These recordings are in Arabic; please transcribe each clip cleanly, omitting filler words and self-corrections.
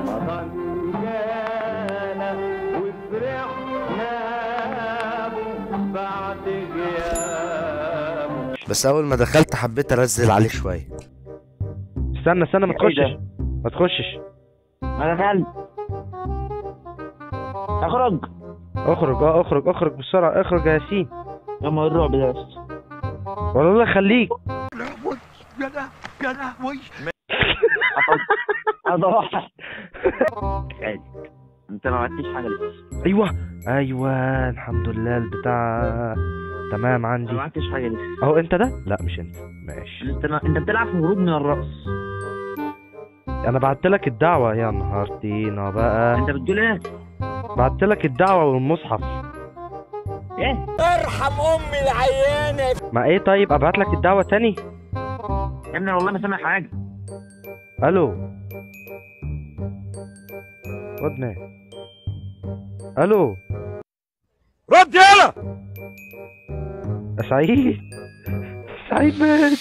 جانا وفرحنا بعد غيابه. بس اول ما دخلت حبيت انزل عليه شويه. استنى ما تخشش ما تخشش. انا دخلت. اخرج اخرج بسرعه، اخرج يا ياسين. يا ما الرعب ده بس. والله خليك. يا لهوي هضحك. انت ما عملتش حاجه لسه. ايوه الحمد لله البتاع تمام عندي. ما عملتش حاجه لسه. اهو انت ده؟ لا مش انت. ماشي. انت بتلعب في هروب من الرأس. انا بعتلك الدعوه يا نهار طينه بقى. انت بتقول ايه؟ بعتلك الدعوه والمصحف. ايه؟ ارحم امي العيانه. ما ايه طيب ابعتلك الدعوه تاني؟ يا ابني والله ما سامع حاجه. الو ودنا. الو رد يلا. يا سعيد. سعيد مات.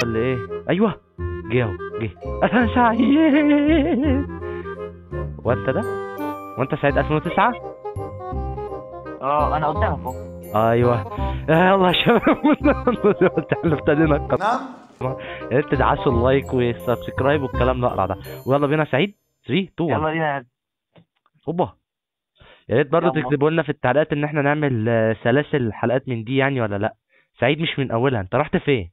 ولا ايه؟ ايوه جه اهو جه. انا سعيد. وانت ده؟ وانت سعيد 2009؟ انا قدامك اهو. ايوه يلا يا شباب. احنا ابتدينا نعم. يا ريت تدعسوا اللايك والسبسكرايب والكلام الاقرع ده. ويلا بينا سعيد 3 2 1. يلا بينا. اوبا. يا ريت برضه يلا. تكتبوا لنا في التعليقات ان احنا نعمل سلاسل حلقات من دي يعني ولا لا. سعيد مش من اولها. انت رحت فين؟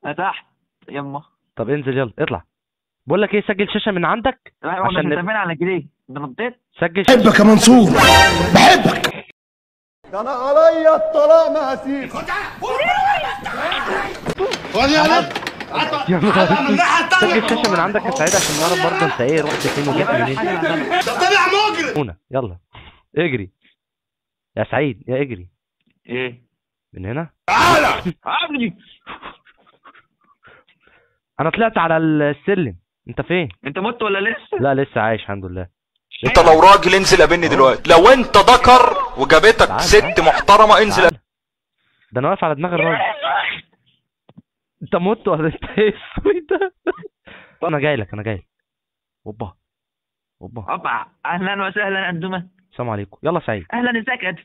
انا تحت يما. طب انزل يلا اطلع. بقول لك ايه، سجل شاشه من عندك عشان انت فين على كده؟ انت نطيت؟ سجل بحبك يا منصور، بحبك. ده انا عليا الطلاق ما هسيب. يا نهار اسود. سجل شاشه من عندك يا سعيد عشان نعرف برضه انت ايه رحت فين وجيت منين. ده طلع مجرم. يلا اجري يا سعيد يا اجري. ايه؟ من هنا. عبدي. انا طلعت على السلم. انت فين؟ انت مت ولا لسه؟ لا لسه عايش الحمد لله. انت لو راجل انزل قابلني دلوقتي، لو انت ذكر وجابتك تعال ست محترمه انزل. تعال. ده انا واقف على دماغ الراجل. انت مت ولا انت ايه ده؟ انا جاي لك. اوبا اوبا. اهلا وسهلا انتما. السلام عليكم. يلا سعيد. اهلا ازيك يا ادم.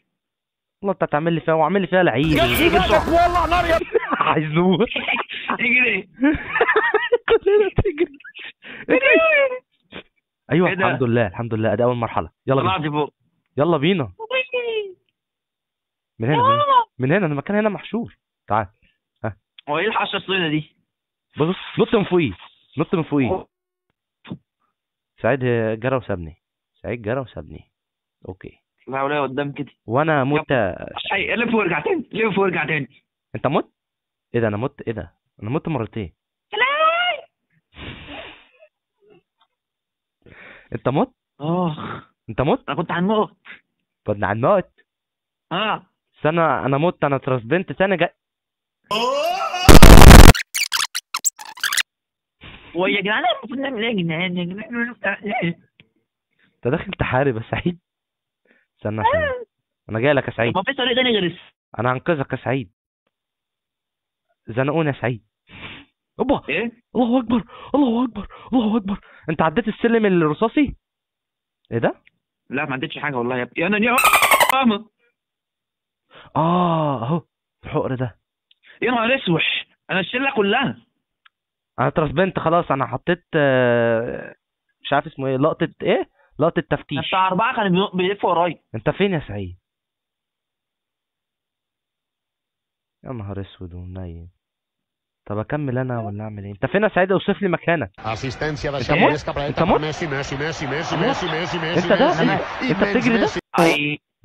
والله انت هتعمل لي فيها وعامل لي فيها لعيب. والله نار يا عايز نور. اجري. كلنا تجري. ايوه ايه ده؟ الحمد لله ادي اول مرحله. يلا بينا. طلعت فوق. يلا بينا. من هنا المكان هنا محشور. تعال. هو ايه الحشه السوداء دي؟ بص نط من فوقيه. سعيد جرى وسابني. اوكي. لا ولا قدام كده. وانا مت. اي لف وارجع تاني. انت مت؟ ايه ده انا مت؟ ايه ده انا مت مرتين. انت مت؟ انت مت؟ انا كنت هنموت. كنا عن موت. استنى انا مت. انا ترسبنت تاني جاي. ويا جدعان المفروض نعمل ايه يا جدعان؟ انت داخل تحارب يا سعيد. استنى عشان انا جاي لك يا سعيد. ما فيش طريق تاني غير انا هنقذك يا سعيد. زنقوني يا سعيد. اوبا. ايه؟ الله اكبر. انت عديت السلم الرصاصي؟ ايه ده؟ لا ما عدتش حاجه والله يا ابني. انا ماما. اهو الحقر ده. يا نهار اسوح. انا الشله كلها. انا ترسبنت خلاص. انا حطيت مش عارف اسمه ايه. لقطة تفتيش. بتاع 4 كانوا بيلفوا ورايا. انت فين يا سعيد؟ يا نهار اسود ومنيل. طب اكمل انا ولا اعمل ايه؟ انت فين يا سعيد؟ اوصف لي مكانك. انت مت؟ انت ده؟ انت بتجري ده؟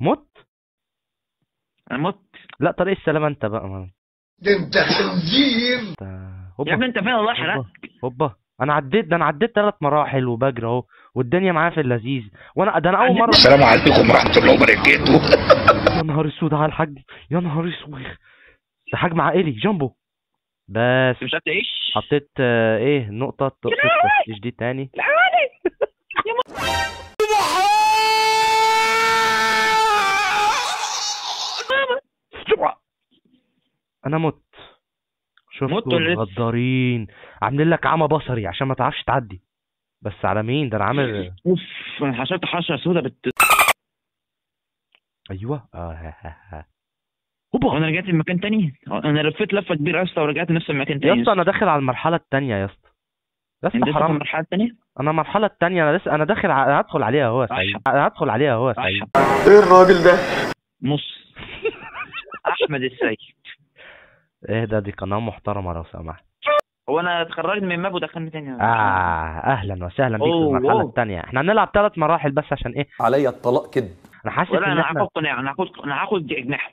مت؟ انا مت. لا طريق السلامة انت بقى. ده انت خنزير. يا ابني انت فين الله يحرقك. هوبا. انا عديت 3 مراحل وبجري اهو والدنيا معايا في اللذيذ. وانا اول مره. السلام عليكم ورحمه الله وبركاته. يا نهار اسود على الحجم. يا نهار اسود. ده حجم عائلي جامبو. بس مش هتعيش. حطيت ايه نقطة تفتش دي تاني. انا مت. شفتوا ولا لسه؟ الغدارين عاملين لك عمى بصري عشان ما تعرفش تعدي. بس على مين ده؟ انا عامل اوف انا حشرت حشره سودا ايوه هوبا. وانا رجعت المكان تاني. انا لفيت لفه كبيره يا اسطى ورجعت نفس المكان يا تاني. اسطى انا داخل على المرحلة التانية يا اسطى. يا انت اسطى لسه في حرام. المرحله التانيه. انا المرحلة التانية. انا لسه داخل أنا هدخل عليها هو سعيد. انا هدخل عليها هو سعيد. ايه الراجل ده؟ نص. احمد السيد. ايه ده؟ دي قناة محترمة لو سمحت. هو انا اتخرجت من ماب ودخلني تاني. اهلا وسهلا بيك في أوه، المرحلة أوه. التانية. احنا هنلعب 3 مراحل بس عشان ايه؟ عليا الطلاق كده. انا حاسس ولا ان انا احنا هاخد قناع. انا هاخد اجنحه.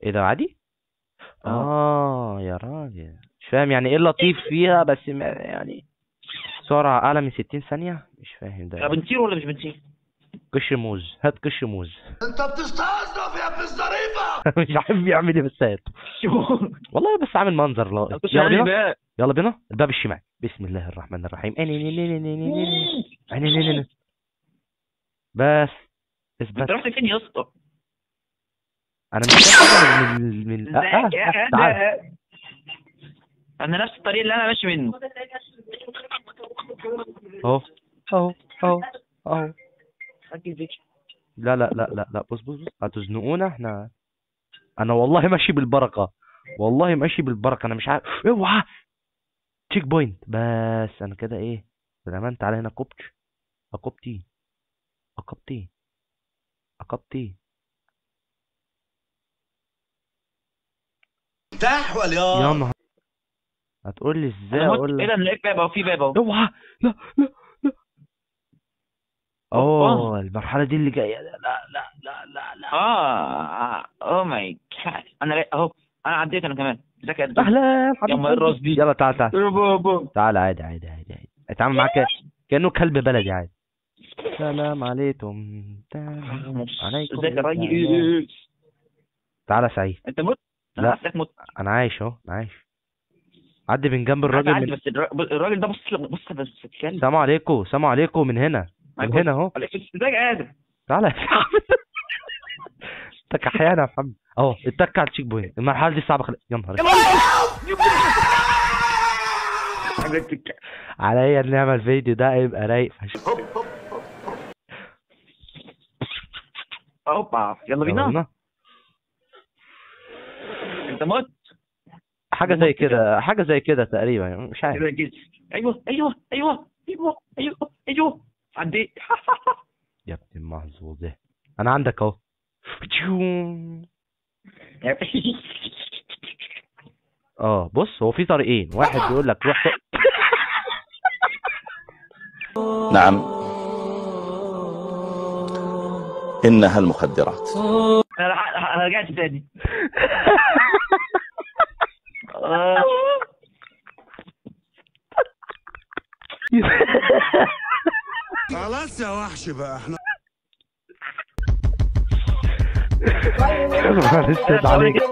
ايه ده عادي؟ يا راجل مش فاهم يعني ايه اللطيف فيها بس يعني سرعة اعلى من 60 ثانية. مش فاهم ده. بنطير ولا مش بنطير؟ قش موز. هات قش موز. انت بتستظرف يا ابن الظريفه. مش عارف يعمل ايه بس هات. والله بس عامل منظر لا. يلا بينا. يلا بينا. الباب الشمال. بسم الله الرحمن الرحيم. بس انت اثبت. رحت فين يا اسطى؟ انا مش فاهم من تعال. انا نفس الطريق اللي انا ماشي منه. اهو اهو. لا بص هتزنقونا احنا. انا والله ماشي بالبركة. انا مش عارف. اوعى تشيك بوينت. بس انا كده ايه زمان. تعالى هنا كوبتش. اكوبتي تاح ولا يا نهار. هتقول لي ازاي اقول ايه لك؟ ده؟ انا لقيت باب اهو. في باب اهو. اوعى. لا المرحلة دي اللي جاية. لا اوه ماي جاد. انا اهو. انا عديت انا كمان. ازيك يا قدام؟ اهلا يا ام الراس دي. يلا تعال يا بابا. تعال عادي. اتعامل معاك كأنه كلب بلدي عادي. سلام عليكم. ازيك يا ريس؟ تعالى سعيد. انت مت؟ لا. انا مت. انا عايش اهو. عدي من جنب الراجل. عادي بس الراجل ده بص بس اتكلم. سلام عليكم من هنا اهو. ازيك يا ادم؟ تعالى يا محمد. اتك احيانا يا محمد اهو. اتك على التشيك بوينت. المرحله دي صعبه. يا نهار عليا ان نعمل فيديو ده يبقى رايق فشخ. اوبا يلا بينا. انت مت؟ حاجه زي كده تقريبا يعني مش عارف. ايوه عديت. يا ابن المحظوظ ده. انا عندك اهو. بص هو في طريقين. واحد بيقول لك روح نعم إنها المخدرات. انا رجعت تاني. خلاص يا وحش بقى احنا. معلش عليك.